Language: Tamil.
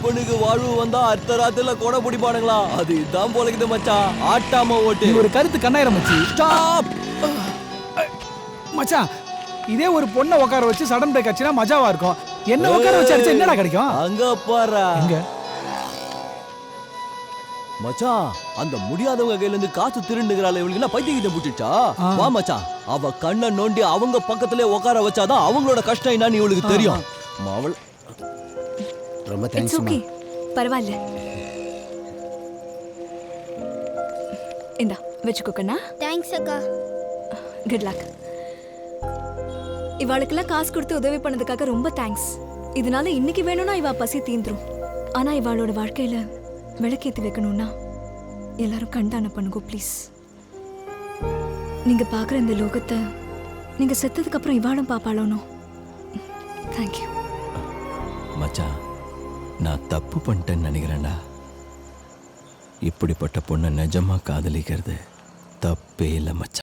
அப்பனுக்கு வாழ்வு வந்தா அர்த்த ராத்திரில கொடை பிடிப்பானுங்களா? அது இதான் போலக்குது மச்சான். ஆட்டாம ஓட்டு. ஒரு கருத்து கண்ணாயிரம் மச்சி. ஸ்டாப் மச்சான், இதே ஒரு பொண்ணை உட்கார வச்சு சடன் பிரேக் ஆச்சுன்னா மஜாவா இருக்கும். என்ன உட்கார வச்சு அடிச்சா என்னடா கிடைக்கும்? அங்க பாரு. எங்க மச்சான், அந்த முடியாதவங்க கையில இருந்து காசு திருண்டுகிறாள். இவளுக்கு என்ன பைத்தியம் புடிச்சா? வா மச்சான், அவ கண்ணை நோண்டி அவங்க பக்கத்திலே உட்கார வச்சாதான் அவங்களோட கஷ்டம் என்னன்னு இவளுக்கு தெரியும். அவள் ரொம்ப இட்ஸ் தேங்க்ஸ். ஓகே, பரவாயில்ல. இந்தா வச்சுக்கோ கண்ணா. தேங்க்ஸ் அக்கா. Good luck. இவாளுக்கெல்லாம் காசு கொடுத்து உதவி பண்ணதுக்காக ரொம்ப தேங்க்ஸ். இதனால இன்னைக்கு வேணும்னா இவ பசி தீந்துரும். ஆனா இவாளோட வாழ்க்கையில விளக்கேத்தி வைக்கணும்னா எல்லாரும் கண்தான பண்ணுங்க ப்ளீஸ். நீங்க பாக்குற இந்த லோகத்தை நீங்க செத்ததுக்கு அப்புறம் இவாளும் பாப்பாளோனோ. தேங்க்யூ மச்சான். நான் தப்பு பண்ணிட்டேன்னு நினைக்கிறேன்டா. இப்படிப்பட்ட பொண்ணை நிஜமா காதலிக்கிறது தப்பே இல்லை மச்சான்.